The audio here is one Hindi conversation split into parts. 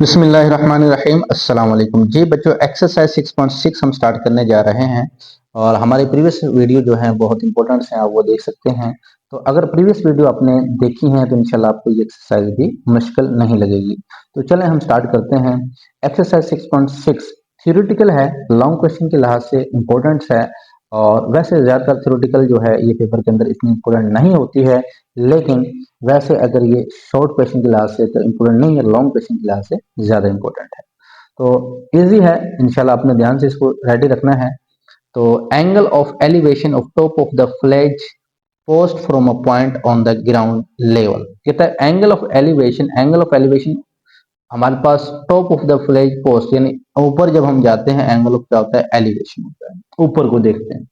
बिस्मिल्लाहिर्रहमानिर्रहीम अस्सलाम वालेकुम जी बच्चों। एक्सरसाइज 6.6 हम स्टार्ट करने जा रहे हैं और हमारे प्रीवियस वीडियो जो है बहुत इंपॉर्टेंट है, आप वो देख सकते हैं। तो अगर प्रीवियस वीडियो आपने देखी है तो इंशाल्लाह आपको ये एक्सरसाइज भी मुश्किल नहीं लगेगी। तो चलें हम स्टार्ट करते हैं। एक्सरसाइज 6.6 थ्योरेटिकल है, लॉन्ग क्वेश्चन के लिहाज से इम्पोर्टेंट है और वैसे ज़्यादातर थ्योरेटिकल जो है ये पेपर के अंदर इतनी इम्पोर्टेंट नहीं होती है, लेकिन वैसे अगर ये शॉर्ट क्वेश्चन के लिहाज से तो इम्पोर्टेंट नहीं है, लॉन्ग क्वेश्चन के लिहाज से ज़्यादा इम्पोर्टेंट है। तो इजी है, इंशाल्लाह आपने ध्यान से इसको रेडी रखना है। तो angle of elevation of top of the flag post from a point on the ground level. कहता है एंगल ऑफ एलिवेशन हमारे पास top of the flag post यानी ऊपर जब हम जाते हैं एंगल ऑफ क्या होता है, एलिवेशन होता है, ऊपर को देखते हैं।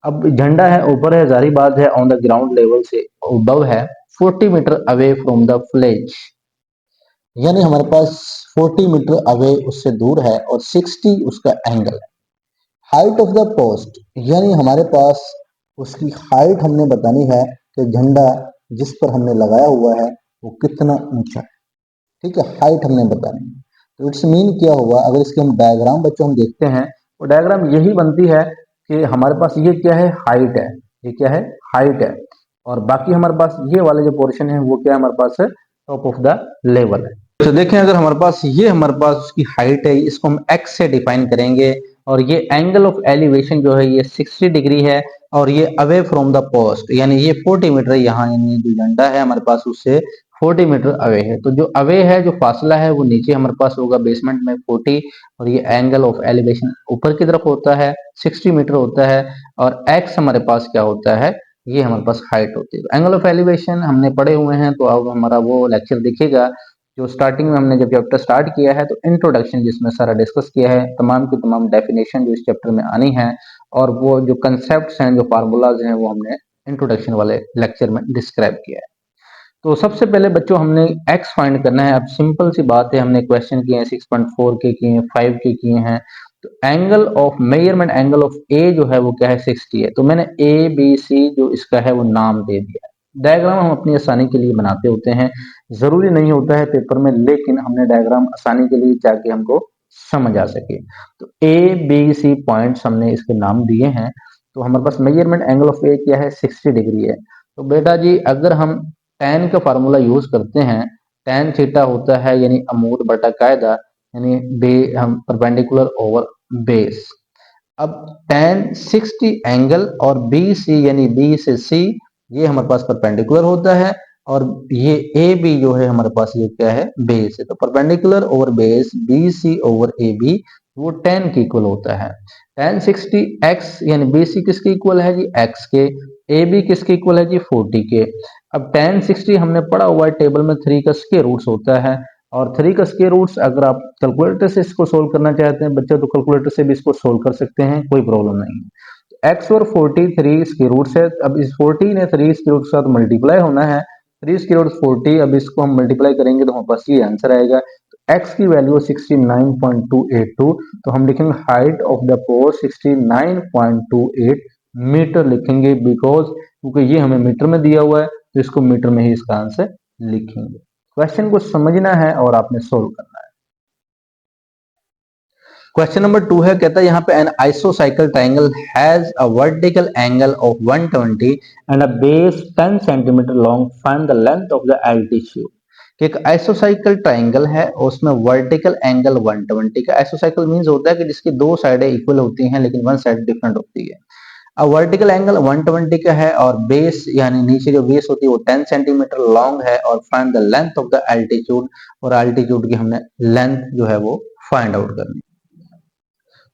अब झंडा है ऊपर है, जारी बात है ऑन द ग्राउंड लेवल से अबव है, 40 meter away from the flag, यानी हमारे पास 40 मीटर अवे उससे दूर है और 60 उसका एंगल है। हाइट ऑफ द पोस्ट, यानी हमारे पास उसकी हाइट हमने बतानी है कि झंडा जिस पर हमने लगाया हुआ है वो कितना ऊंचा है। ठीक है, हाइट हमने बतानी है। तो इट्स मीन क्या हुआ, अगर इसके हम डायग्राम बच्चों हम देखते हैं तो डायग्राम यही बनती है कि हमारे पास ये क्या है, हाइट है, ये क्या है, हाइट है, और बाकी हमारे पास ये वाले जो पोर्शन है वो क्या है, हमारे पास टॉप ऑफ द लेवल है। तो देखें, अगर हमारे पास ये हमारे पास उसकी हाइट है, इसको हम एक्स से डिफाइन करेंगे और ये एंगल ऑफ एलिवेशन जो है ये 60 डिग्री है और ये अवे फ्रॉम द पोस्ट यानी ये 40 मीटर, यहाँ यानी जो झंडा है हमारे पास उससे 40 मीटर अवे है। तो जो अवे है, जो फासला है वो नीचे हमारे पास होगा बेसमेंट में 40, और ये एंगल ऑफ एलिवेशन ऊपर की तरफ होता है 60 मीटर होता है, और एक्स हमारे पास क्या होता है, ये हमारे पास हाइट होती है। एंगल ऑफ एलिवेशन हमने पढ़े हुए हैं, तो अब हमारा वो लेक्चर दिखेगा जो स्टार्टिंग में हमने जब चैप्टर स्टार्ट किया है, तो इंट्रोडक्शन जिसमें सारा डिस्कस किया है, तमाम की तमाम डेफिनेशन जो इस चैप्टर में आनी है और वो जो कंसेप्ट्स हैं, जो फार्मूलाज हैं, वो हमने इंट्रोडक्शन वाले लेक्चर में डिस्क्राइब किया है। तो सबसे पहले बच्चों हमने एक्स फाइंड करना है। अब सिंपल सी बात है, हमने क्वेश्चन किए हैं 6.4 के किए हैं, 5 के किए हैं। तो angle of measurement, angle of a जो है वो क्या है, 60 है। तो मैंने ए बी सी जो इसका है वो नाम दे दिया है। डायग्राम हम अपनी आसानी के लिए बनाते होते हैं, जरूरी नहीं होता है पेपर में, लेकिन हमने डायग्राम आसानी के लिए ताकि हमको समझ आ सके। तो ए बी सी पॉइंट्स हमने इसके नाम दिए हैं। तो हमारे पास मेजरमेंट एंगल ऑफ ए क्या है, 60 डिग्री है। तो बेटा जी अगर हम tan का फार्मूला यूज करते हैं, tan थीटा होता है यानी अमूड बटा कायदा, यानी बे हम परपेंडिकुलर ओवर बेस। अब tan 60 एंगल और बी सी यानी बी से सी ये हमारे पास परपेंडिकुलर होता है, और ये ए बी जो है हमारे पास ये क्या है, बेस है। तो perpendicular over base B C over A B वो tan के इक्वल होता है। tan 60 x यानी बी सी किसके इक्वल है जी, x के, ए बी किसके इक्वल है जी, 40 के। अब tan 60 हमने पढ़ा हुआ है टेबल में 3 का स्क्वायर रूट्स होता है, और 3 का स्क्वायर रूट्स अगर आप कैलकुलेटर से इसको सोल्व करना चाहते हैं बच्चे तो कैलकुलेटर से भी इसको सोल्व कर सकते हैं, कोई प्रॉब्लम नहीं है। एक्स और 40 3 स्क्वायर रूट्स है। अब इस 40 ने 3 स्क्वायर रूट के साथ मल्टीप्लाई होना है, 3 स्क्वायर रूट 40, अब इसको हम मल्टीप्लाई करेंगे तो हमारे पास ये आंसर आएगा। तो एक्स की वैल्यू 69.282, तो हम लिखेंगे height of the pole 69.28 meter लिखेंगे, बिकॉज क्योंकि ये हमें मीटर में दिया हुआ है तो इसको मीटर में ही इसका आंसर लिखेंगे। क्वेश्चन को समझना है और आपने सोल्व करना है। क्वेश्चन नंबर 2 है, कहता है यहाँ पे एन आइसोसाइकल triangle has a vertical angle of 120 and a base 10 centimetre long, find the length of the altitude. कि एक आइसोसाइकल ट्राइंगल है और उसमें वर्टिकल एंगल 120 का, आइसोसाइकल मींस होता है कि जिसकी दो साइडें इक्वल होती हैं लेकिन वन साइड डिफरेंट होती है। अब वर्टिकल एंगल 120 का है और बेस यानी नीचे जो बेस होती है वो 10 सेंटीमीटर लॉन्ग है, और find the length of the altitude, और एल्टीट्यूड की हमने लेंथ जो है वो फाइंड आउट करनी।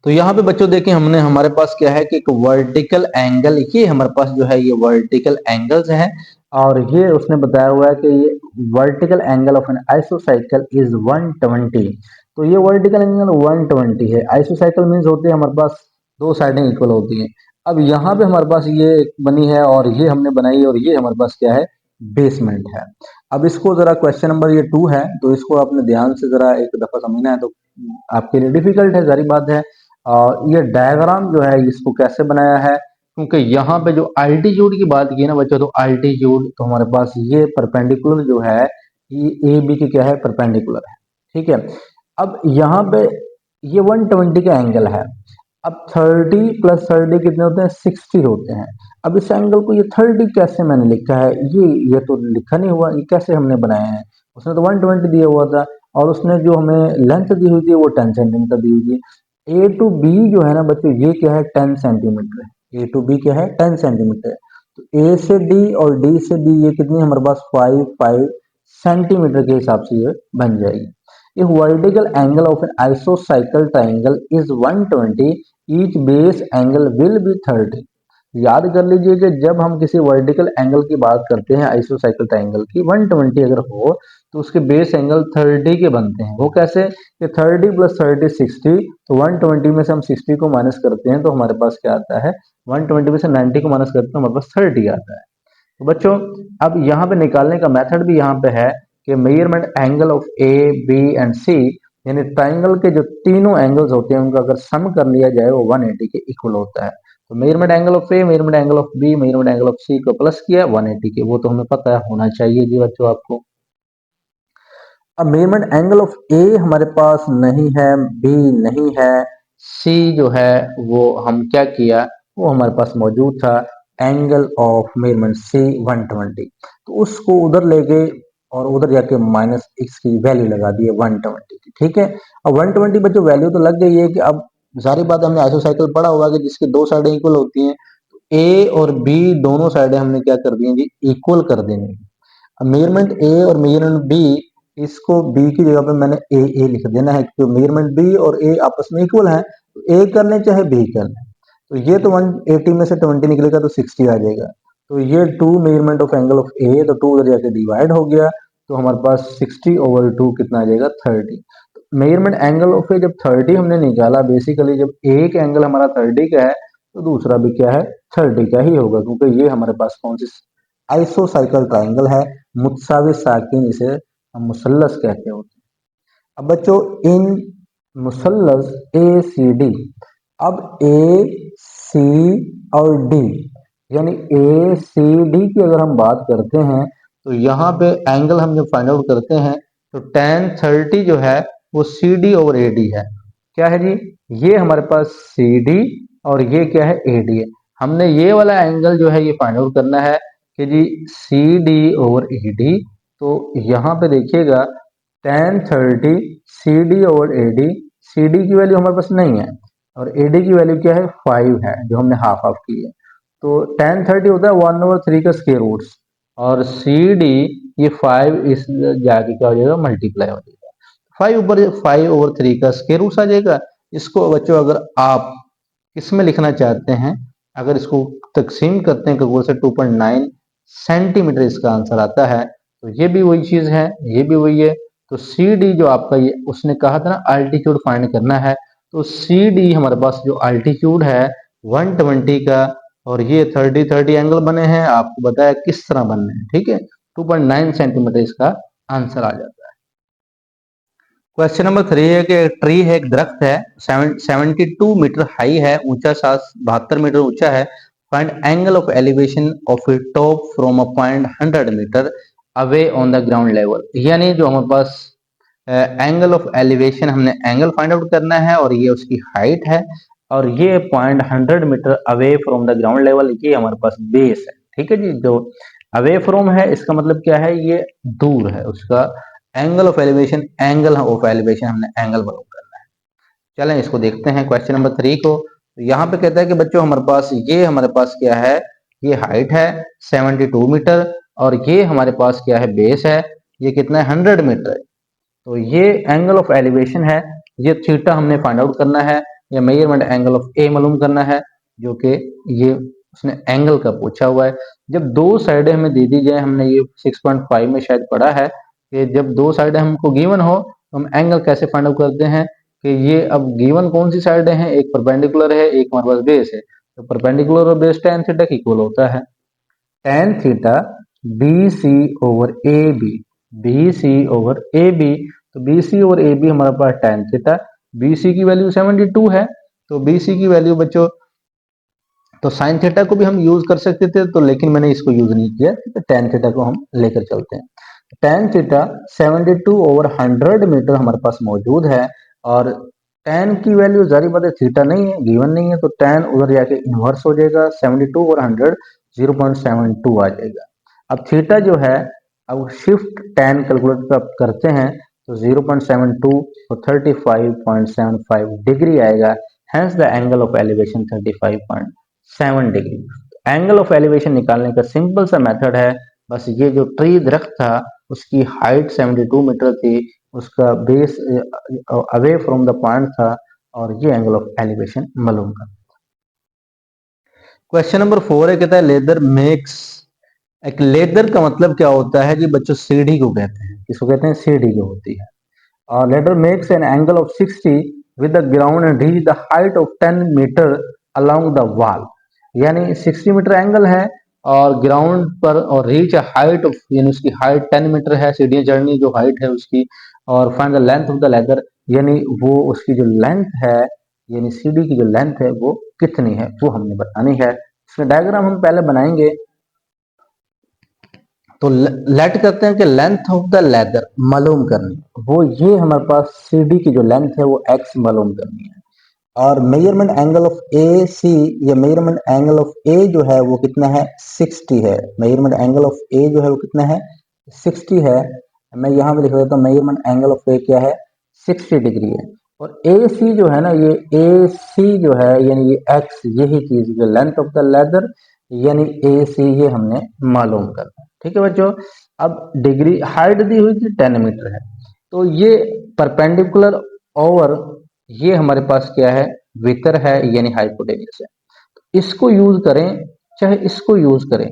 तो यहाँ पे बच्चों देखें, हमने हमारे पास क्या है कि एक वर्टिकल एंगल, ये हमारे पास जो है ये वर्टिकल एंगल्स है, और ये उसने बताया हुआ है कि ये वर्टिकल एंगल ऑफ एन आइसोसाइकल इज 120। तो ये वर्टिकल एंगल 120 है। आइसोसाइकल मींस होते हैं हमारे पास दो साइडें इक्वल होती हैं। अब यहाँ पे हमारे पास ये बनी है और ये हमने बनाई, और ये हमारे पास क्या है, बेसमेंट है। अब इसको जरा क्वेश्चन नंबर ये 2 है, तो इसको आपने ध्यान से जरा एक दफा समझना है, तो आपके लिए डिफिकल्ट है, सारी बात है। और ये डायग्राम जो है इसको कैसे बनाया है, क्योंकि यहाँ पे जो अल्टीट्यूड की बात की है ना बच्चों, तो अल्टीट्यूड तो हमारे पास ये परपेंडिकुलर जो है, ये ए बी की क्या है, परपेंडिकुलर है। ठीक है, अब यहाँ पे ये 120 का एंगल है। अब 30 प्लस 30 कितने होते हैं? 60 होते हैं। अब इस एंगल को ये 30 कैसे मैंने लिखा है? ये तो लिखा नहीं हुआ, ये कैसे हमने बनाया है? उसने तो 120 दिया हुआ था और उसने जो हमें लेंथ दी हुई थी वो 10 सेंटीमीटर दी हुई थी। ए टू बी जो है ना बच्चों, ये क्या है? 10 सेंटीमीटर है। ए टू बी क्या है? 10 सेंटीमीटर है। तो ए से डी और डी से बी ये कितनी हमारे पास 5 सेंटीमीटर के हिसाब से ये बन जाएगी। If vertical angle of an isocycle triangle is 120, each base angle will be 30. याद कर लीजिए कि जब हम किसी वर्टिकल एंगल की बात करते हैं आइसोसाइकल ट्राइंगल की, 120 अगर हो तो उसके बेस एंगल 30 के बनते हैं। वो कैसे? कि 30 प्लस 30 60, तो 120 में से हम 60 को माइनस करते हैं तो हमारे पास क्या आता है? 120 में से 90 को माइनस करते हैं तो हमारे पास 30 आता है। तो बच्चों अब यहाँ पे निकालने का मेथड भी यहाँ पे है कि measurement angle of A B and C, यानी ट्राइंगल के जो तीनों एंगल्स होते हैं उनका अगर सम कर लिया जाए वो 180 के इक्वल होता है। तो measurement angle of A, measurement angle of B, measurement angle of C को प्लस किया 180 के, वो तो हमें पता है होना चाहिए जी बच्चों आपको। अब मेजरमेंट एंगल ऑफ ए हमारे पास नहीं है, बी नहीं है, सी जो है वो हम क्या किया, वो हमारे पास मौजूद था एंगल ऑफ मेजरमेंट सी 120, तो उसको उधर ले गए और उधर जाके माइनस एक्स की वैल्यू लगा दी है 120 की। ठीक है, अब 120 बच्चों वैल्यू तो लग गई है कि अब सारी बात हमने आइसोसाइकिल पढ़ा होगा कि जिसकी दो साइडें इक्वल होती हैं, तो ए और बी दोनों साइडें हमने क्या कर दी हैं जी? इक्वल कर देनी है। अब मेजरमेंट ए और मेजरमेंट बी, इसको बी की जगह पे मैंने ए लिख देना है क्योंकि मेजरमेंट बी और ए आपस में इक्वल है, तो ए कर लें चाहे बी कर लें। तो ये तो 180 में से 20 निकलेगा तो 60 आ जाएगा। तो ये 2 मेजरमेंट ऑफ एंगल ऑफ ए, तो 2 उधर जाके डिवाइड हो गया, तो हमारे पास 60/2 कितना आ जाएगा? 30। मेजरमेंट एंगल ऑफ ए जब 30 हमने निकाला, बेसिकली जब एक एंगल हमारा 30 का है तो दूसरा भी क्या है? 30 का ही होगा, क्योंकि ये हमारे पास कौन सी आइसोसाइकल ट्राइंगल है, मुत्सावी साकिन इसे हम मुसल्लस कहते होते हैं। अब बच्चों इन मुसल्लस ए सी डी, अब ए सी और डी यानी ए सी डी की अगर हम बात करते हैं तो यहाँ पे एंगल हम जब फाइंड आउट करते हैं तो tan 30 जो है वो C D over A D है। क्या है जी? ये हमारे पास सी डी और ये क्या है? ए डी है। हमने ये वाला एंगल जो है ये फाइंड आउट करना है कि जी C D over A D, तो यहाँ पे देखिएगा tan 30 C D over A D, C D की वैल्यू हमारे पास नहीं है और ए डी की वैल्यू क्या है? 5 है, जो हमने हाफ हाफ की है। तो tan 30 होता है 1/3 का स्क्वायर रूट्स और सी डी ये 5 इस जाके क्या हो जाएगा? मल्टीप्लाई हो जाएगा, 5/3 का स्क्वायर रूट्स आ जाएगा। इसको बच्चों अगर आप किसमें लिखना चाहते हैं, अगर इसको तकसीम करते हैं तो से 2.9 सेंटीमीटर इसका आंसर आता है। तो ये भी वही चीज है, ये भी वही है। तो सी डी जो आपका, ये उसने कहा था ना अल्टीट्यूड फाइंड करना है, तो सी डी हमारे पास जो अल्टीट्यूड है 120 का, और ये 30 एंगल बने हैं, आपको बताया किस तरह बनने हैं। ठीक है, 2.9 सेंटीमीटर इसका आंसर आ जाता है। क्वेश्चन नंबर 3 है कि एक ट्री है, एक दरख्त है, 72 मीटर हाई है, ऊंचा 72 मीटर ऊंचा है। Find angle of elevation of a top from a point 100 meter away on the ground level. यानी जो हमारे पास एंगल ऑफ एलिवेशन, हमने एंगल फाइंड आउट करना है और ये उसकी हाइट है, और ये point 100 meter away from the ground level, ये हमारे पास बेस है। ठीक है जी, जो अवे फ्रॉम है इसका मतलब क्या है? ये दूर है। उसका angle of elevation, angle of elevation हमने एंगल मालूम करना है। चलें इसको देखते हैं क्वेश्चन नंबर 3 को। तो यहाँ पे कहता है कि बच्चों हमारे पास क्या है? ये हाइट है 72 मीटर और ये हमारे पास क्या है? बेस है, ये कितना है? 100 मीटर है। तो ये एंगल ऑफ एलिवेशन है, ये थीटा हमने फाइंड आउट करना है, या मेजरमेंट एंगल ऑफ ए मालूम करना है, जो कि ये उसने एंगल का पूछा हुआ है। जब दो साइडें हमें दे दी जाए, हमने ये 6.5 में शायद पढ़ा है कि जब दो साइडें हमको गिवन हो तो हम एंगल कैसे फाइंड आउट करते हैं कि ये अब गिवन कौन सी साइडें हैं, एक परपेंडिकुलर है, एक हमारे पास बेस है। तो परपेंडिकुलर और बेस tan थीटा इक्वल होता है tan theta B C over A B, B C over A B. तो B C over A B हमारे पास tan थीटा, बी सी की वैल्यू 72 है, तो बी सी की वैल्यू बच्चों, तो साइन थीटा को भी हम यूज कर सकते थे, तो लेकिन मैंने इसको यूज नहीं किया, tan थीटा को हम लेकर चलते हैं। tan थीटा 72/100 मीटर हमारे पास मौजूद है, और tan की वैल्यू जारी बात है थीटा नहीं है, गिवन नहीं है, तो tan उधर जाके इन्वर्स हो जाएगा, 72/100 0.72 आ जाएगा। अब थीटा जो है, अब शिफ्ट tan कैलकुलेट आप करते हैं तो 0.72 और 35.75 डिग्री आएगा। Hence the angle of elevation 35.7 degree. Angle of elevation निकालने का सिंपल सा मेथड है, बस ये जो ट्री दरख्त था उसकी हाइट 72 मीटर थी, उसका base away from the point था, और ये एंगल ऑफ एलिवेशन मालूम करना। क्वेश्चन नंबर 4 है, कहता है लेदर मेक्स। एक लेदर का मतलब क्या होता है जी बच्चों? सीढ़ी को कहते हैं। किसको कहते हैं? सीढ़ी जो होती है। और ladder makes an angle of 60 with the ground and reach the height of 10 meter along the wall. यानी 60 मीटर एंगल है और ग्राउंड पर, और रीच हाइट ऑफ, यानी उसकी हाइट 10 मीटर है, सीढ़ियां चढ़नी जो हाइट है उसकी। और find the length of the leather, यानी वो उसकी जो लेंथ है, यानी सीढ़ी की जो लेंथ है वो कितनी है, वो हमने बतानी है। इसमें डायग्राम हम पहले बनाएंगे। तो लेट करते हैं कि लेंथ ऑफ द लेदर मालूम करनी, वो ये हमारे पास सीढ़ी की जो लेंथ है वो x मालूम करनी है। और मेजरमेंट एंगल ऑफ ए सी, या मेजरमेंट एंगल ऑफ ए जो है वो कितना है? 60 है। मेजरमेंट एंगल ऑफ ए जो है वो कितना है? 60 है। मैं यहाँ पे लिख देता हूँ, मेजरमेंट एंगल ऑफ ए क्या है? 60 डिग्री है। और ए सी जो है ना, ये ए सी जो है, यानी ये एक्स, यही चीज जो लेंथ ऑफ द लेदर, यानी ए सी, ये हमने मालूम करना है। ठीक है बच्चों। अब डिग्री हाइट दी हुई थी 10 मीटर है, तो ये परपेंडिकुलर ओवर, ये हमारे पास क्या है? वितर है, यानी हाइपोटेन्यूज है। इसको यूज करें चाहे इसको यूज करें,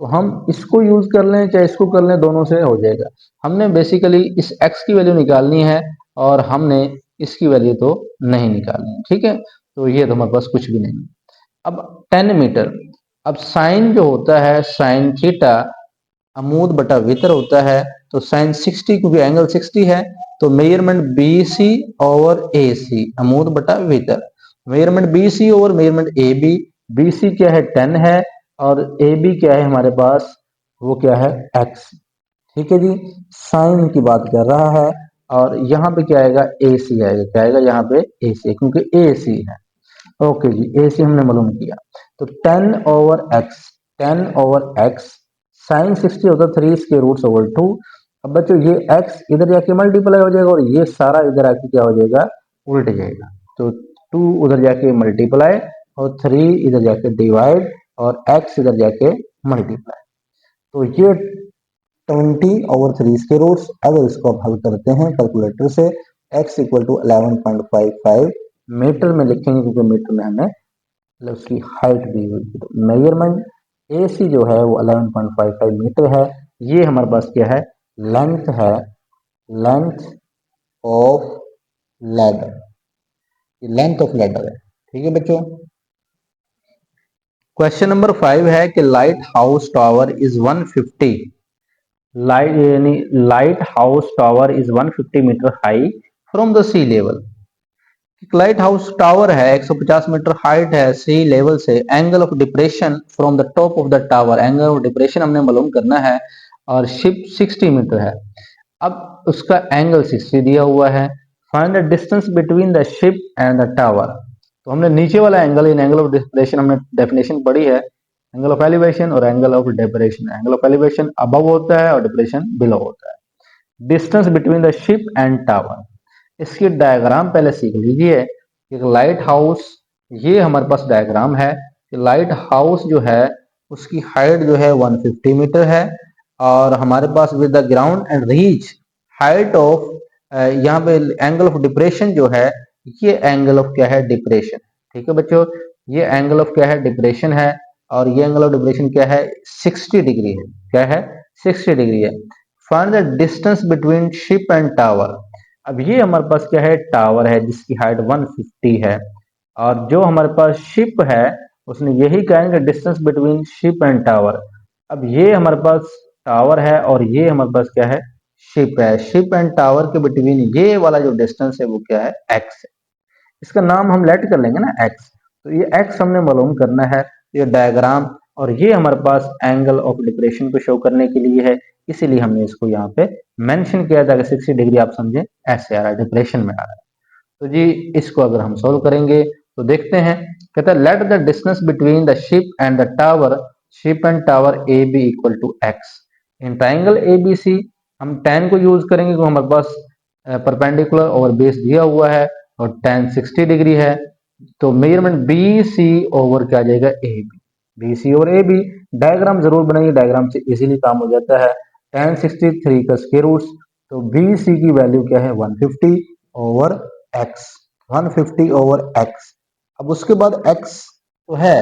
तो हम इसको यूज कर लें चाहे इसको कर लें, दोनों से हो जाएगा। हमने बेसिकली इस x की वैल्यू निकालनी है, और हमने इसकी वैल्यू तो नहीं निकालनी है। ठीक है, तो ये तो हमारे पास कुछ भी नहीं। अब 10 मीटर, अब साइन जो होता है, साइन थीटा अमूद बटा वितर होता है, तो साइन 60, क्योंकि एंगल 60 है, तो measurement B C over A C, अमूद बटा वितर। Measurement B C over measurement A B, B C क्या है? 10 है, और ए बी क्या है हमारे पास? वो क्या है? x। ठीक है जी, साइन की बात कर रहा है, और यहाँ पे क्या आएगा? ए सी आएगा। क्या आएगा यहाँ पे? ए सी, क्योंकि ए सी है। ओके जी, ए सी हमने मालूम किया। तो 10/x, 10/x, साइन 60 होता है 3 स्क्वायर रूट्स ओवर 2। अब बच्चों ये x इधर जाके मल्टीप्लाई हो जाएगा, और ये सारा इधर आके क्या हो जाएगा? उल्ट जाएगा। तो 2 उधर जाके मल्टीप्लाई, और 3 इधर जाके डिवाइड, और x इधर जाके मल्टीप्लाई। तो ये 20/3 के रूट्स। अगर इसको आप हल करते हैं कैलकुलेटर से, x इक्वल टू 11.55 मीटर में लिखेंगे, क्योंकि मीटर में हमें मतलब उसकी हाइट दी हुई थी। तो मेजरमेंट ए सी जो है वो 11.55 मीटर है। ये हमारे पास क्या है? लेंथ है, length of ladder, length of ladder है। ठीक है बच्चों। क्वेश्चन नंबर 5 है कि lighthouse tower is 150, light यानी lighthouse tower is 150 metre high from the sea level. Lighthouse tower है, 150 मीटर हाइट है सी लेवल से। Angle of depression from the top of the tower, angle of depression हमने मालूम करना है, और शिप 60 मीटर है। अब उसका एंगल 60 दिया हुआ है। Find the distance between the ship and the tower. तो हमने नीचे वाला angle, in angle of depression हमने डेफिनेशन पढ़ी है, एंगल ऑफ एलिवेशन और angle of depression. Angle of elevation above होता है और डिप्रेशन बिलो होता है। Distance between the ship and tower, इसकी डायग्राम पहले सीख लीजिए। एक लाइट हाउस, ये हमारे पास डायग्राम है कि लाइट हाउस जो है उसकी हाइट जो है 150 मीटर है, और हमारे पास with the ground and reach height of, यहाँ पे एंगल ऑफ डिप्रेशन जो है, ये एंगल ऑफ क्या है? डिप्रेशन। ठीक है बच्चों, ये एंगल ऑफ क्या है? डिप्रेशन है, और ये एंगल ऑफ डिप्रेशन क्या है? 60 डिग्री है। क्या है? 60 डिग्री है। Find the distance between ship and tower. अब ये हमारे पास क्या है? टावर है जिसकी हाइट 150 है, और जो हमारे पास शिप है उसने यही कहा है कि distance between ship and tower. अब ये हमारे पास टावर है, और ये हमारे पास क्या है? शिप है। शिप एंड टावर के बिटवीन ये वाला जो डिस्टेंस है वो क्या है? एक्स है। इसका नाम हम लेट कर लेंगे ना, एक्स। तो ये एक्स हमने मालूम करना है। ये डायग्राम और ये हमारे पास एंगल ऑफ डिप्रेशन को शो करने के लिए है, इसीलिए हमने इसको यहाँ पे मेंशन किया था कि 60 डिग्री आप समझे ऐसे आ रहा है, डिप्रेशन में आ रहा है। तो जी इसको अगर हम सोल्व करेंगे तो देखते हैं, कहता है let the distance between the ship and the tower, ship and tower A B equal to x. In triangle A B C हम tan को यूज करेंगे क्योंकि हमारे पास परपेंडिकुलर और बेस दिया हुआ है और tan 60 डिग्री है, तो मेजरमेंट बी सी ओवर क्या आ जाएगा ए बी, बी सी और ए बी। डायग्राम जरूर बनाइए, डायग्राम से इजीली काम हो जाता है। tan 63 का स्क्वायर रूट, तो बी सी की वैल्यू क्या है 150 ओवर x, 150 ओवर x। अब उसके बाद x तो है,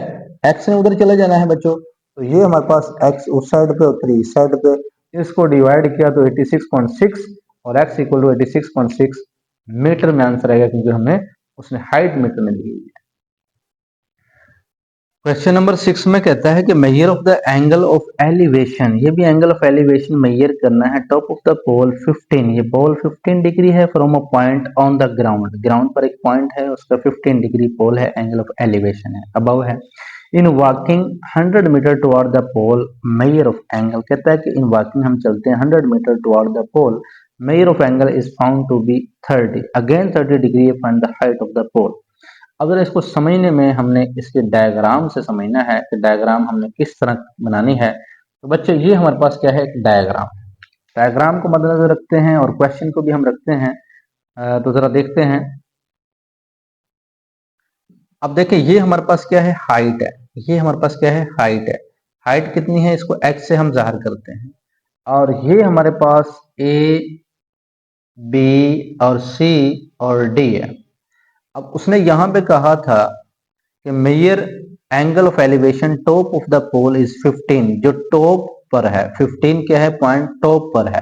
x ने उधर चले जाना है बच्चों, तो ये हमारे पास x उस साइड पे और 3 इस साइड पे, इसको डिवाइड किया तो 86.6 और x इक्वल टू 86.6 मीटर में आंसर आएगा, क्योंकि हमें उसने हाइट मीटर में दी हुई है। क्वेश्चन नंबर 6 में कहता है कि major of the angle of elevation, ये भी एंगल ऑफ एलिवेशन मेजर करना है। टॉप ऑफ द पोल 15, ये पोल 15 डिग्री है from a point on the ground, ground पर एक पॉइंट है उसका 15 डिग्री पोल है, एंगल ऑफ एलिवेशन है, अबव है। In walking 100 meter toward the pole, measure of angle, कहता है कि इन वॉकिंग हम चलते हैं 100 meter toward the pole, measure of angle is found to be 30, again 30 degree, find the height of the पोल। अगर इसको समझने में हमने इसके डायग्राम से समझना है कि डायग्राम हमने किस तरह बनानी है, तो बच्चों ये हमारे पास क्या है, एक डायग्राम। डायग्राम को मद्देनजर रखते हैं और क्वेश्चन को भी हम रखते हैं। तो जरा देखते हैं। अब देखिए ये हमारे पास क्या है, हाइट है, ये हमारे पास क्या है, हाइट है। हाइट कितनी है, इसको x से हम जाहिर करते हैं। और ये हमारे पास a b और c और d है। अब उसने यहां पे कहा था कि measure angle of elevation top of the pole is 15, जो टॉप पर है, 15 क्या है, पॉइंट टॉप पर है,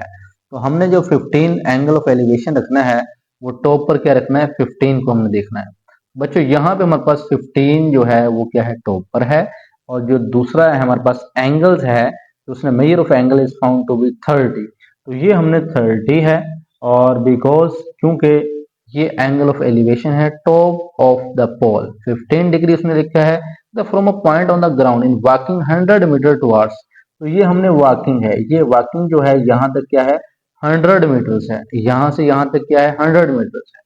तो हमने जो 15 एंगल ऑफ एलिवेशन रखना है वो टॉप पर क्या रखना है, 15 को हमने देखना है। बच्चों यहाँ पे हमारे पास 15 जो है वो क्या है, टॉप पर है, और जो दूसरा है हमारे पास एंगल्स है, तो उसने measure of angle is found to be 30, तो ये हमने 30 है। और बिकॉज क्योंकि ये एंगल ऑफ एलिवेशन है top of the pole, 15 degree उसने लिखा है, the from a point on the ground in walking 100 meter towards, तो ये हमने वॉकिंग है, ये वॉकिंग जो है यहाँ तक क्या है 100 मीटर्स है, यहाँ से यहाँ तक क्या है 100 मीटर्स है।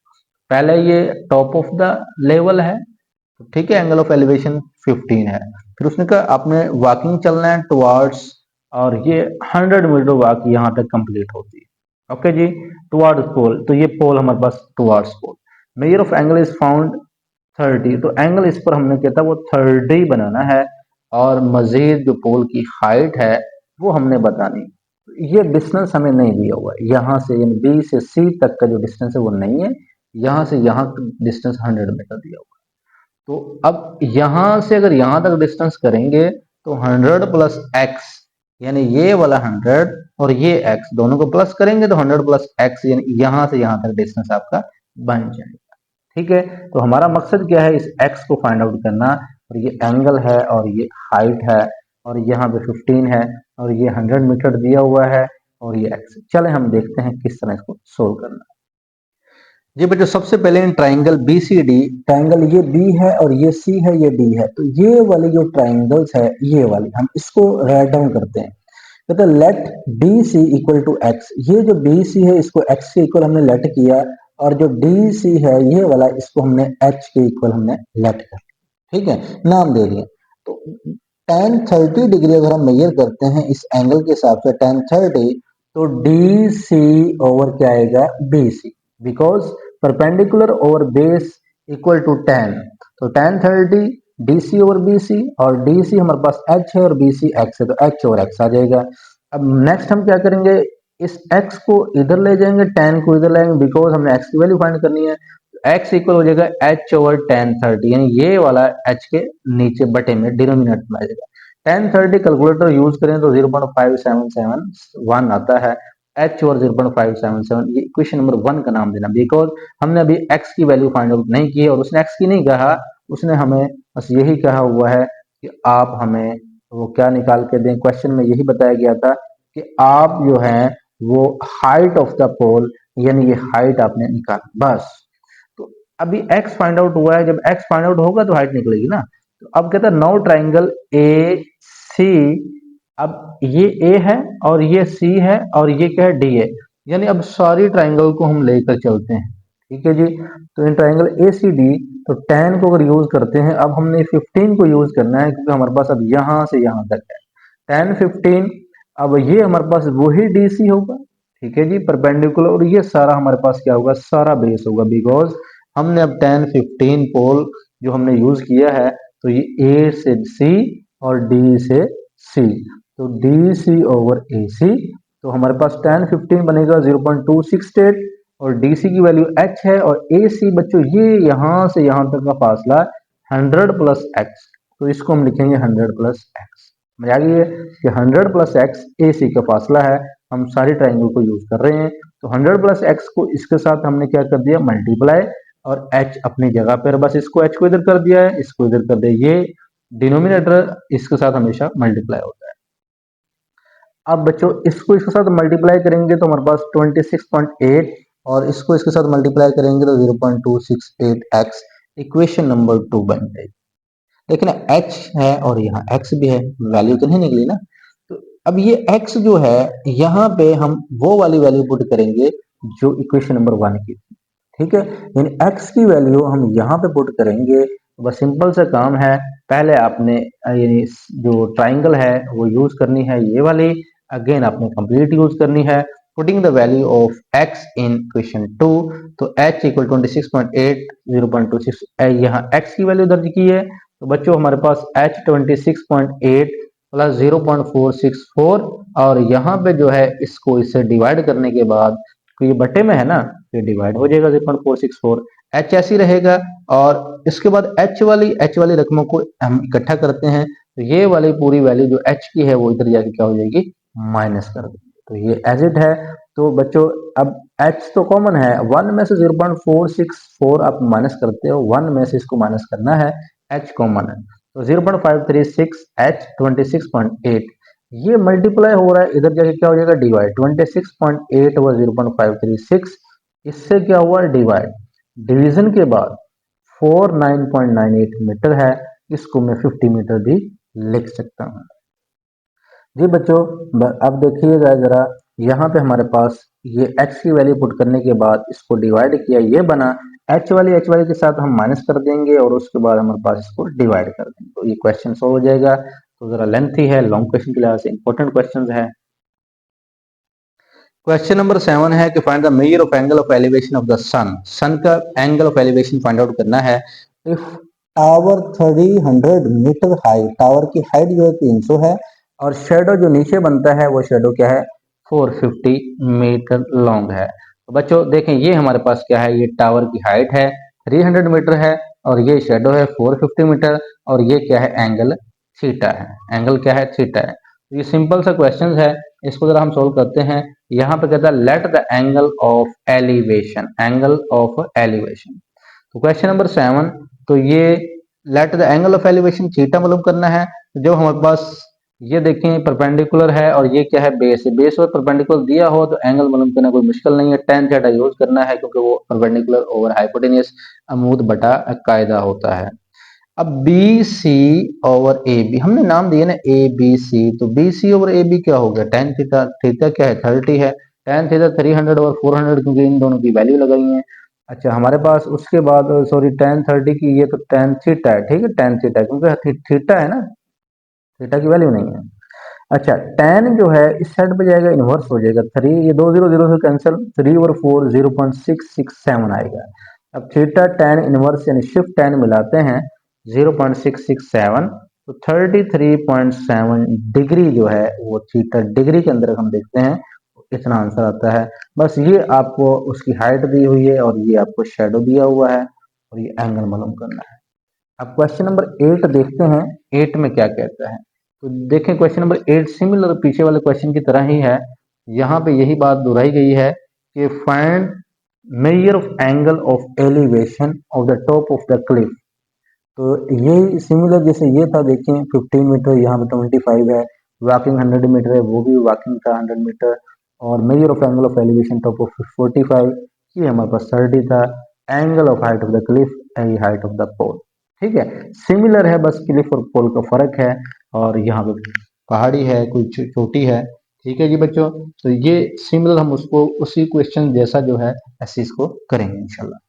पहले ये टॉप ऑफ द लेवल है, तो ठीक है, एंगल ऑफ एलिवेशन 15 है। फिर उसने कहा आपने वॉकिंग चलना है टुवर्ड्स, और ये 100 मीटर वॉक यहाँ तक कंप्लीट होती है। ओके जी, टुवर्ड्स पोल, तो ये पोल हमारे पास towards pole, measure of angle is found 30, तो एंगल इस पर हमने कहता वो 30 बनाना है, और मजीद जो पोल की हाइट है वो हमने बतानी। ये डिस्टेंस हमें नहीं दिया हुआ है, यहाँ से यानी बी से सी तक का जो डिस्टेंस है वो नहीं है, यहाँ से यहाँ डिस्टेंस 100 मीटर दिया हुआ है। तो अब यहाँ से अगर यहाँ तक डिस्टेंस करेंगे तो 100 प्लस एक्स, यानी ये वाला 100 और ये x दोनों को प्लस करेंगे तो 100 प्लस एक्स, यानी यहाँ से यहाँ तक डिस्टेंस आपका बन जाएगा। ठीक है, तो हमारा मकसद क्या है, इस x को फाइंड आउट करना, और ये एंगल है और ये हाइट है, और यहाँ पे 15 है, और ये 100 मीटर दिया हुआ है, और ये x। चले हम देखते हैं किस तरह इसको सोल्व करना है। जी बच्चों सबसे पहले in triangle B C D, triangle ये बी है और ये सी है, ये डी है, तो ये वाली जो ट्राइंगल्स है ये वाली हम इसको राइट डाउन करते हैं। कहते हैं let D C equal to x, ये जो बी सी है इसको एक्स के इक्वल हमने लेट किया, और जो डी सी है ये वाला इसको हमने एच के इक्वल हमने लेट कर, ठीक है, नाम दे दिए। तो tan 30 डिग्री अगर हम मेजर करते हैं इस एंगल के हिसाब से tan 30, तो डी सी ओवर क्या आएगा B C, because perpendicular over base equal to tan, तो tan 30 D C over B C, और डी सी हमारे पास एच है और बी सी एक्स है, तो एच ओवर एक्स आ जाएगा। अब नेक्स्ट हम क्या करेंगे, इस x को इधर ले जाएंगे, tan को इधर लाएंगे, बिकॉज हमने x की वैल्यू फाइंड करनी है, x इक्वल हो जाएगा h ओवर tan 30, यानी ये वाला h के नीचे बटे में डिनोमिनेटर में आ जाएगा। tan 30 कैलकुलेटर यूज करें तो 0.5771 आता है, h ओवर 0.577, ये इक्वेशन नंबर 1 का नाम देना, बिकॉज हमने अभी x की वैल्यू फाइंड आउट नहीं की है, और उसने x की नहीं कहा, उसने हमें बस यही कहा हुआ है कि आप हमें वो क्या निकाल के दें। क्वेश्चन में यही बताया गया था कि आप जो है वो हाइट ऑफ द पोल, यानी ये हाइट आपने निकाल बस। तो अभी x फाइंड आउट हुआ है, जब x फाइंड आउट होगा तो हाइट निकलेगी ना। तो अब कहता है नो ट्राइंगल ए सी, अब ये ए है और ये सी है और ये क्या है, डी है। यानी अब सारी ट्राइंगल को हम लेकर चलते हैं, ठीक है जी। तो इन ट्राइंगल ए सी डी, तो 10 को अगर यूज करते हैं, अब हमने 15 को यूज करना है क्योंकि हमारे पास अब यहां से यहां तक है 10 15। अब ये हमारे पास वही डी सी होगा, ठीक है जी, परपेंडिकुलर, और ये सारा हमारे पास क्या होगा, सारा बेस होगा, बिकॉज हमने अब 10 15 पोल जो हमने यूज किया है, तो ये ए से सी और डी से सी, तो डी सी ओवर ए सी, तो हमारे पास 10 15 बनेगा 0.268, और डी सी की वैल्यू h है, और ए सी बच्चों ये यहां से यहां तक का फासला 100 प्लस एक्स, तो इसको हम लिखेंगे 100 प्लस एक्स। समझ आ गई है कि 100 प्लस एक्स ए सी का फासला है, हम सारी ट्राइंगल को यूज कर रहे हैं। तो 100 प्लस एक्स को इसके साथ हमने क्या कर दिया, मल्टीप्लाई, और h अपनी जगह पर, बस इसको h को इधर कर दिया है, इसको इधर कर दिया, ये डिनोमिनेटर इसके साथ हमेशा मल्टीप्लाई होता है। अब बच्चों इसको इसके साथ मल्टीप्लाई करेंगे तो हमारे पास 26.8, और इसको इसके साथ मल्टीप्लाई करेंगे तो 0.268x, इक्वेशन नंबर 2 बन जाएगी। देखिए ना h है और यहाँ x भी है, वैल्यू तो नहीं निकली ना। तो अब ये x जो है यहाँ पे हम वो वाली वैल्यू पुट करेंगे जो इक्वेशन नंबर 1 की थी, ठीक है। यानी x की वैल्यू हम यहाँ पे पुट करेंगे, बस सिंपल सा काम है, पहले आपने यानी जो ट्राइंगल है वो यूज करनी है ये वाली, अगेन आपने कंप्लीट यूज करनी है, putting the value of x in equation 2, तो h इक्वल 26.8 0.26, यहाँ x की वैल्यू दर्ज की है, तो बच्चों हमारे पास h 26.8 प्लस 0.464, और यहाँ पे जो है इसको इससे डिवाइड करने के बाद, तो ये बटे में है ना, ये डिवाइड हो जाएगा 0.464, h ऐसी रहेगा, और इसके बाद h वाली रकमों को हम इकट्ठा करते हैं, तो ये वाली पूरी वैल्यू जो h की है वो इधर जाके क्या हो जाएगी, माइनस कर देंगे, तो ये एज इट है। तो बच्चों अब h तो कॉमन है, 1 में से 0.464 आप माइनस करते हो, 1 में से इसको माइनस करना है, h कॉमन है, तो 0.536 h 26.8, ये मल्टीप्लाई हो रहा है, इधर जाके क्या हो जाएगा, डिवाइड, 26.8 व 0.536, इससे क्या हुआ, डिवाइड, डिवीजन के बाद 49.98 मीटर है, इसको मैं 50 मीटर भी लिख सकता हूँ जी बच्चों। अब देखिएगा जरा, यहाँ पे हमारे पास ये h की वैल्यू पुट करने के बाद इसको डिवाइड किया, ये बना, h वाली के साथ हम माइनस कर देंगे और उसके बाद हमारे पास इसको डिवाइड कर देंगे, तो ये क्वेश्चन सॉल्व हो जाएगा। तो जरा लेंथी है, लॉन्ग क्वेश्चन के लिहाज से इंपॉर्टेंट क्वेश्चन है। क्वेश्चन नंबर 7 है कि find the measure of angle of elevation of the sun, sun का angle of elevation find out करना है। If tower 300 metre high, tower की हाइट जो है 300 है, और शेडो जो नीचे बनता है वो शेडो क्या है, 450 मीटर लॉन्ग है। तो बच्चों देखें ये हमारे पास क्या है, ये टावर की हाइट है 300 मीटर है, और ये शेडो है 450 मीटर, और ये क्या है, एंगल थीटा है, एंगल क्या है, थीटा है। तो ये सिंपल सा क्वेश्चन है, इसको जरा हम सोल्व करते हैं। यहाँ पे कहता है let the angle of elevation, angle of elevation, तो क्वेश्चन नंबर 7, तो ये let the angle of elevation theta मालूम करना है। तो जो हमारे पास ये देखें परपेंडिकुलर है, और ये क्या है, बेस है, बेस और परपेंडिकुलर दिया हो तो एंगल मालूम करना कोई मुश्किल नहीं है, tan थीटा यूज करना है क्योंकि वो परपेंडिकुलर ओवर हाइपोटेन्यूज अमूद बटा कायदा होता है। अब B C over A B, हमने नाम दिए ना ए बी सी, तो B C over A B क्या हो गया, tan थीटा, थीटा क्या है, 30 है, tan थीटा 300 और 400 क्योंकि इन दोनों की वैल्यू लगाई है। अच्छा हमारे पास उसके बाद सॉरी tan 30 की, ये तो tan थीटा है, ठीक है, tan थीटा क्योंकि थीटा है ना, थीटा की वैल्यू नहीं है। अच्छा tan जो है इस साइड पे जाएगा, इनवर्स हो जाएगा, 3, ये 2 0 0 से कैंसिल, 3 और 4 0.667 आएगा। अब थीटा tan इनवर्स यानी शिफ्ट tan मिलाते हैं 0.667, तो 33.7 डिग्री जो है वो थीटा डिग्री के अंदर हम देखते हैं, इतना आंसर आता है। बस ये आपको उसकी हाइट दी हुई है और ये आपको शेडो दिया हुआ है, और ये एंगल मालूम करना है। अब क्वेश्चन नंबर 8 देखते हैं, 8 में क्या कहता है। तो देखें क्वेश्चन नंबर 8 सिमिलर पीछे वाले क्वेश्चन की तरह ही है, यहाँ पे यही बात दोहराई गई है कि find major of angle of elevation of the top of the Cliff. तो ये सिमिलर जैसे ये था, देखें 15 मीटर, यहाँ पे 25 है, वॉकिंग 100 मीटर है, वो भी वॉकिंग था 100 मीटर, और measure of angle of elevation top of 45, ये हमारे पास 30 था, angle of height of the cliff, height of the pole, ठीक है, सिमिलर है, बस क्लिफ और पोल का फर्क है। और यहाँ पे पहाड़ी है, कोई चोटी है। ठीक है जी बच्चों, तो ये सिमिलर हम उसको उसी क्वेश्चन जैसा जो है ऐसे इसको करेंगे इंशाल्लाह।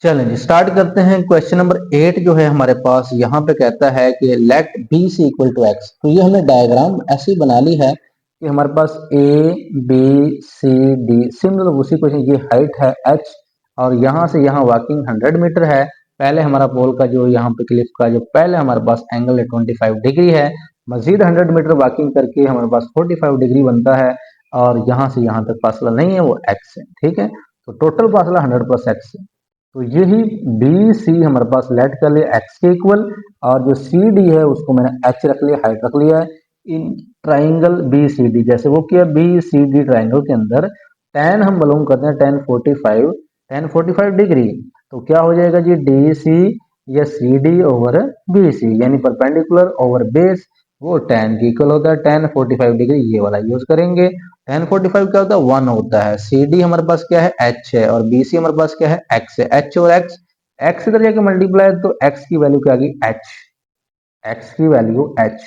चलें जी स्टार्ट करते हैं। क्वेश्चन नंबर 8 जो है हमारे पास यहाँ पे कहता है कि let B C equal to x. तो ये हमने डायग्राम ऐसी बना ली है कि हमारे पास A B C D similar उसी क्वेश्चन, ये हाइट है एच और यहाँ से यहाँ वॉकिंग 100 मीटर है। पहले हमारा पोल का जो यहाँ पे क्लिफ का जो पहले हमारे पास एंगल है 25 डिग्री है। मजीद 100 मीटर वॉकिंग करके हमारे पास 45 डिग्री बनता है और यहाँ से यहाँ तक फासला नहीं है, वो एक्स है। ठीक है, तो टोटल फासला 100 प्लस एक्स है। तो यही बी सी हमारे पास लेट कर लिया एक्स के इक्वल, और जो सी डी है उसको मैंने एच रख लिया, हाइट रख लिया है। In triangle B C D, जैसे वो किया बी सी डी ट्राइंगल के अंदर टेन हम मालूम करते हैं, टेन फोर्टी फाइव डिग्री। तो क्या हो जाएगा जी, डी सी या C D over B C, यानी परपेंडिकुलर ओवर बेस, वो टेन की इक्वल होता है। टेन 45 डिग्री ये वाला यूज करेंगे। टेन 45 क्या होता है, 1 होता है। सी डी हमारे पास क्या है, एच है, और बी सी हमारे पास क्या है, एक्स है। एच और एक्स, एक्स इधर जाके मल्टीप्लाई, तो एक्स की वैल्यू क्या आ गई, एच। एक्स की वैल्यू एच,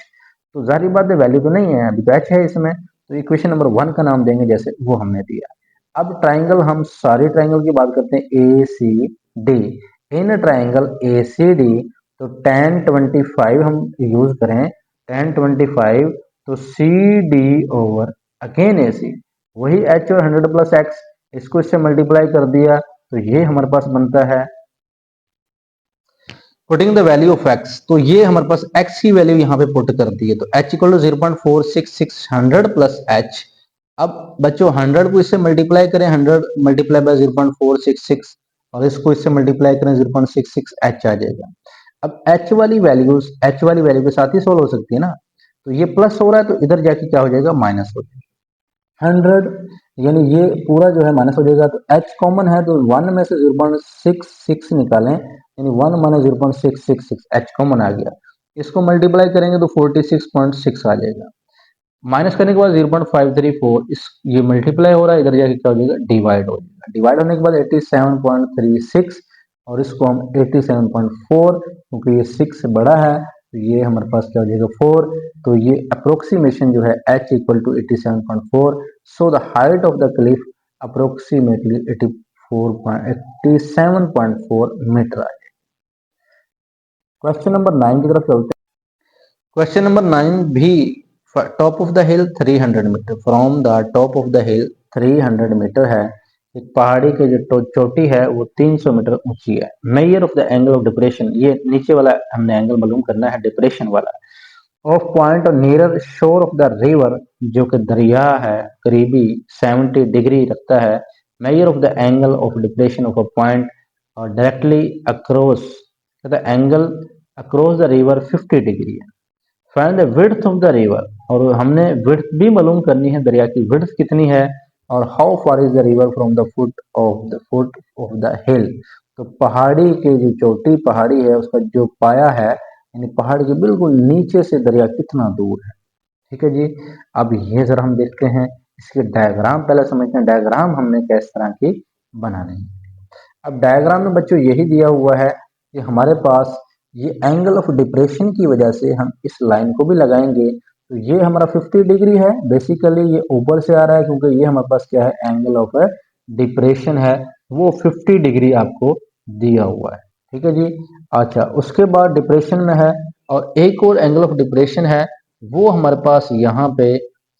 तो जाहिर बात है वैल्यू तो नहीं है, अभी तो एच है इसमें। तो इक्वेशन नंबर 1 का नाम देंगे जैसे वो हमने दिया। अब ट्राइंगल, हम सारे ट्राइंगल की बात करते हैं, A C D. In triangle A C D तो टेन 25 हम यूज करें, टेन 25, तो C D over again A C, वही एच और 100 प्लस एक्स, इसको इससे मल्टीप्लाई कर दिया, तो ये हमारे पास बनता है putting the value of x. तो ये हमारे पास एक्स की वैल्यू यहाँ पे पुट कर दी है, तो H equal to 0.466 100 plus H. अब बच्चों 100 को इससे मल्टीप्लाई करें, 100 मल्टीप्लाई बाय 0.466, और इसको इससे मल्टीप्लाई करें 0.66 एच आ जाएगा। अब एच वाली वैल्यू के साथ ही सोल्व हो सकती है ना, तो ये प्लस हो रहा है तो इधर जाके क्या हो जाएगा, माइनस हो जाएगा। 100 यानी ये पूरा जो है माइनस हो जाएगा, तो एच कॉमन है, तो 1 में से 0.66 निकालें, यानी 1 माइनस 0.666, एच कॉमन आ गया। इसको मल्टीप्लाई करेंगे तो 46.6 आ जाएगा। माइनस करने के बाद 0.534, इस ये मल्टीप्लाई हो रहा है, इधर जाके क्या हो जाएगा, डिवाइड हो जाएगा। डिवाइड होने के बाद 87.36, और इसको हम 87.4, क्योंकि ये 6 से बड़ा है तो ये हमारे पास क्या हो जाएगा, 4। तो ये अप्रोक्सीमेशन जो है h equal to 87.4, so the height of the cliff approximately 87.4 metre आ जाएगा। क्वेश्चन नंबर 9 की तरफ चलते हैं। क्वेश्चन नंबर 9 भी, top of the hill 300 meter, from the top of the hill 300 meter है। एक पहाड़ी के जो चोटी है वो 300 मीटर ऊंची है। Measure of the angle of depression, ये नीचे वाला हमने एंगल मालूम करना है, डिप्रेशन वाला। ऑफ पॉइंट और near shore of the river, जो कि दरिया है करीबी 70 डिग्री रखता है। Measure of the angle of depression of a point और directly across the angle across the river 50 degree है। Find the width of the river, और हमने विड्थ भी मालूम करनी है, दरिया की विड्थ कितनी है, और how far is the river from the foot of the हिल। तो पहाड़ी के जो चोटी पहाड़ी है उसका जो पाया है, यानी पहाड़ के बिल्कुल नीचे से दरिया कितना दूर है। ठीक है जी, अब ये जरा हम देखते हैं इसके डायग्राम, पहले समझते हैं डायग्राम हमने किस तरह की बनानी है। अब डायग्राम में बच्चों यही दिया हुआ है कि हमारे पास ये एंगल ऑफ डिप्रेशन की वजह से हम इस लाइन को भी लगाएंगे, तो ये हमारा 50 डिग्री है। बेसिकली ये ऊपर से आ रहा है क्योंकि ये हमारे पास क्या है, एंगल ऑफ डिप्रेशन है, वो 50 डिग्री आपको दिया हुआ है। ठीक है जी, अच्छा उसके बाद डिप्रेशन में है, और एक और एंगल ऑफ डिप्रेशन है, वो हमारे पास यहाँ पे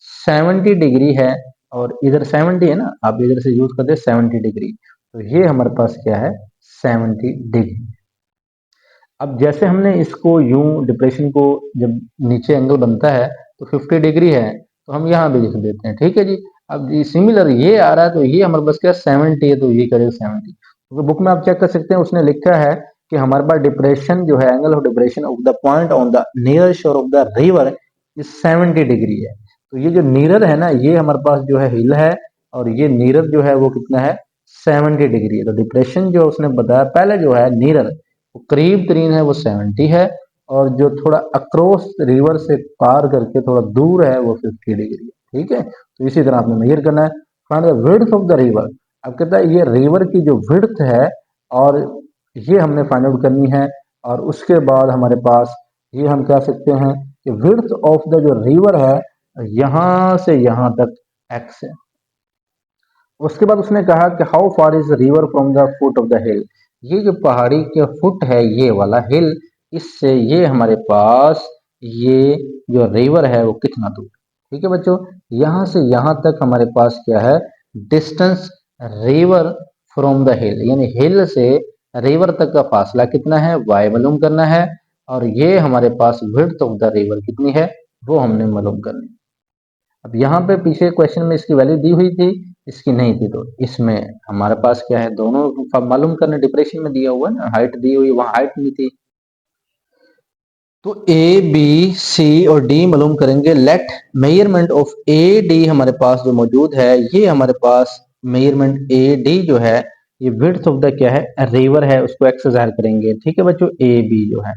70 डिग्री है, और इधर 70 है ना, आप इधर से यूज करते हैं 70 डिग्री, तो ये हमारे पास क्या है, 70 डिग्री। अब जैसे हमने इसको यूं डिप्रेशन को, जब नीचे एंगल बनता है तो 50 डिग्री है, तो हम यहाँ भी लिख देते हैं। ठीक है जी, अब सिमिलर ये आ रहा है, तो ये हमारे पास क्या 70 है, तो ये करेगा 70। तो बुक में आप चेक कर सकते हैं, उसने लिखा है कि हमारे पास डिप्रेशन जो है, angle of depression of the point on the near shore of the river is 70 degree है। तो ये जो नीरर है ना, ये हमारे पास जो है हिल है, और ये नीरर जो है वो कितना है, 70 डिग्री है। तो डिप्रेशन जो उसने बताया पहले जो है नीरर, करीब तरीन है वो 70 है, और जो थोड़ा अक्रॉस रिवर से पार करके थोड़ा दूर है वो 50 डिग्री है। ठीक है, तो इसी तरह आपने मेजर करना है। Find the width of the river, अब कहता है ये रिवर की जो विड्थ है और ये हमने फाइंड आउट करनी है। और उसके बाद हमारे पास ये हम कह सकते हैं कि विड्थ ऑफ द जो रिवर है यहां से यहां तक एक्स है। उसके बाद उसने कहा कि how far is the river from the foot of the hill, ये जो पहाड़ी के फुट है ये वाला हिल, इससे ये हमारे पास ये जो रिवर है वो कितना दूर। ठीक है बच्चों, यहां से यहां तक हमारे पास क्या है, डिस्टेंस रिवर फ्रॉम द हिल, यानी हिल से रिवर तक का फासला कितना है, वाई मालूम करना है। और ये हमारे पास विड्थ ऑफ द रिवर कितनी है वो हमने मालूम करनी है। अब यहाँ पे पीछे क्वेश्चन में इसकी वैल्यू दी हुई थी, इसकी नहीं थी, तो इसमें हमारे पास क्या है, दोनों मालूम करने, डिप्रेशन में दिया हुआ है ना, हाइट दी हुई, वहां हाइट नहीं थी। तो ए बी सी और डी मालूम करेंगे। Let measurement of A D हमारे पास जो मौजूद है, ये हमारे पास मेजरमेंट ए डी जो है ये विड्थ ऑफ द क्या है, रिवर है, उसको एक्स से जाहिर करेंगे। ठीक है बच्चों, ए बी जो है,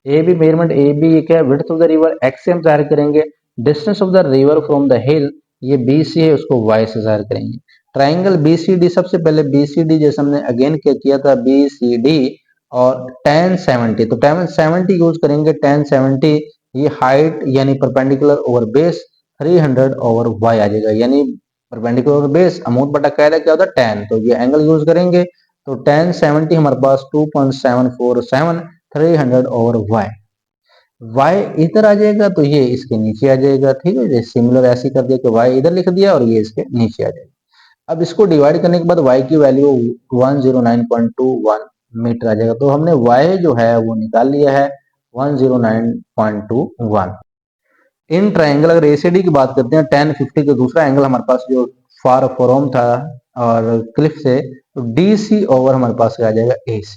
A B measurement A B ये क्या है, width of the river, X से हम जाहिर करेंगे। Distance of the river from the hill, ये बी सी है, उसको वाई से जाहिर करेंगे। ट्राइंगल बी सी डी, सबसे पहले बी सी डी जैसे हमने अगेन क्या किया था, बी सी डी और tan 70, तो tan 70 यूज करेंगे। tan 70 ये हाइट यानी perpendicular over base 300 over Y आ जाएगा, यानी परपेंडिकुलर ओवर बेस अमूद बटा कायदा क्या होता है tan, तो ये एंगल यूज करेंगे। तो tan 70 हमारे पास 2.747 300 ओवर वाई, वाई इधर आ जाएगा तो ये इसके नीचे आ जाएगा। ठीक है, ये सिमिलर ऐसे कर दिया कि वाई इधर लिख दिया और ये इसके नीचे आ जाएगा। अब इसको डिवाइड करने के बाद y की वैल्यू 109.21 मीटर आ जाएगा, तो हमने y जो है वो निकाल लिया है 109.21। इन ट्राइंगल अगर एसीडी की बात करते हैं tan 50 का दूसरा एंगल हमारे पास जो फार फ्रॉम था और क्लिफ से, तो DC ओवर हमारे पास आ जाएगा AC।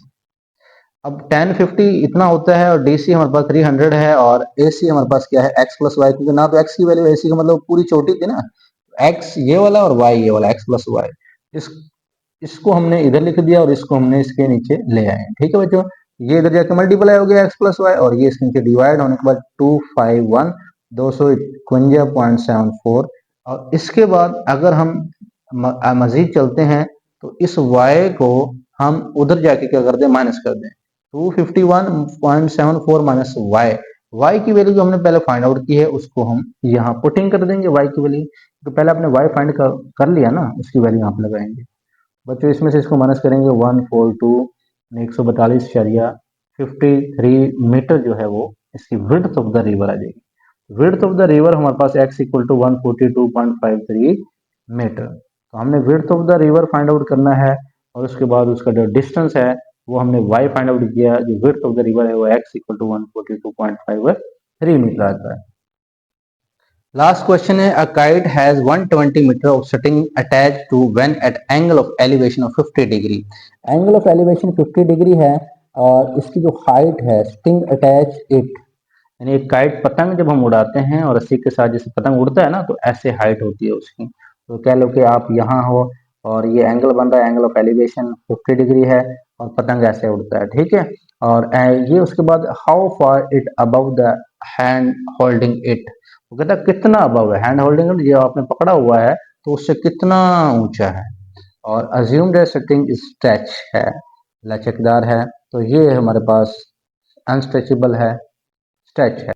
अब tan 50 इतना होता है और DC हमारे पास 300 है और AC हमारे पास क्या है x प्लस वाई, क्योंकि ना तो x की वैल्यू AC का मतलब पूरी छोटी थी ना, x ये वाला और y ये वाला, x प्लस वाई, इस इसको हमने इधर लिख दिया और इसको हमने इसके नीचे ले आए। ठीक है बच्चों, ये इधर जाके मल्टीप्लाई हो गया x प्लस वाई और ये इसके नीचे डिवाइड होने के बाद 251 251.74। और इसके बाद अगर हम मजीद चलते हैं तो इस y को हम उधर जाके क्या कर दें, माइनस कर दें। 251.74 माइनस वाई, वाई की वैल्यू जो हमने पहले फाइंड आउट की है उसको हम यहाँ पुटिंग कर देंगे वाई की वैल्यू। तो पहले आपने वाई फाइंड कर लिया ना, उसकी वैल्यू यहाँ पे लगाएंगे बच्चों। इसमें से इसको माइनस करेंगे 142 142.53 मीटर जो है वो इसकी विड्थ ऑफ द रिवर आ जाएगी। विड्थ ऑफ द रिवर हमारे पास x इक्वल टू 142.53 मीटर। तो हमने width of the river find out करना है और उसके बाद उसका जो डिस्टेंस है वो हमने y फाइंड आउट किया, जो विड्थ ऑफ द रिवर है वो x इक्वल टू 142.53 मीटर आता है। लास्ट क्वेश्चन है, a kite has 120 metre of string attach to when at angle of elevation of 50 degree. Angle of elevation 50 degree है और इसकी जो हाइट है, स्ट्रिंग अटैच इट, यानी एक काइट पतंग जब हम उड़ाते हैं और रस्सी के साथ जैसे पतंग उड़ता है ना, तो ऐसे हाइट होती है उसकी। तो कह लो कि आप यहाँ हो और ये एंगल बन रहा है, एंगल ऑफ एलिवेशन 50 डिग्री है और पतंग ऐसे उड़ता है। ठीक है, और ये उसके बाद how far it above the hand holding it, वो कहता है कितना अबव है, हैंड होल्डिंग इट जो आपने पकड़ा हुआ है तो उससे कितना ऊंचा है। और अज्यूम दैट स्ट्रिंग स्ट्रेच है, लचकदार है, तो ये हमारे पास अनस्ट्रेचेबल है, स्ट्रेच है।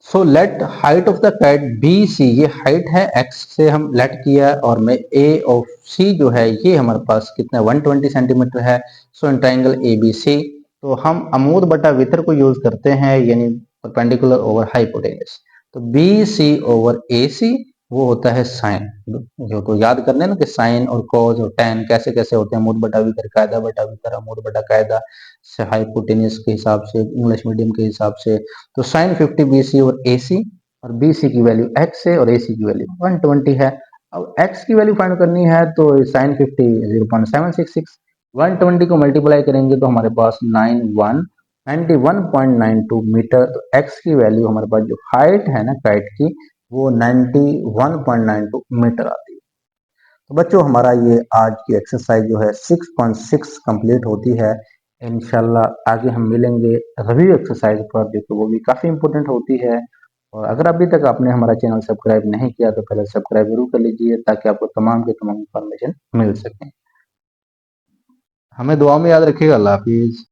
So let height of the kite B C, ये हाइट है x से हम लेट किया और में a ऑफ c जो है ये हमारे पास कितना 120 सेंटीमीटर है। सो इन ट्राइंगल ए बी सी, तो हम अमूद बटा वितर को यूज करते हैं, यानी परपेंडिकुलर ओवर हाइपोटेनस। तो बी सी ओवर ए सी वो होता है साइन, जो तो याद करने ना कि साइन और कॉज और टेन कैसे कैसे होते हैं, अमूद बटा वितर, कायदा बटा वितर, अमूद बटा कायदा से, हाइपोटेनस के हिसाब से, इंग्लिश मीडियम के हिसाब से। तो साइन 50 BC और AC, और BC की वैल्यू x है और AC की वैल्यू 120 है। अब x की वैल्यू फाइंड करनी है तो साइन 50 0.766, 120 को मल्टीप्लाई करेंगे तो हमारे पास 91.92 मीटर। तो x की वैल्यू हमारे पास जो हाइट है ना काइट की वो 91.92 मीटर आती है। तो बच्चों हमारा ये आज की एक्सरसाइज जो है 6.6 कंप्लीट होती है। इंशाल्लाह आगे हम मिलेंगे रिव्यू एक्सरसाइज पर, जो कि वो भी काफ़ी इंपॉर्टेंट होती है। और अगर अभी तक आपने हमारा चैनल सब्सक्राइब नहीं किया तो पहले सब्सक्राइब जरूर कर लीजिए ताकि आपको तमाम के तमाम इंफॉर्मेशन मिल सके। हमें दुआ में याद रखिएगा। अल्लाह हाफिज।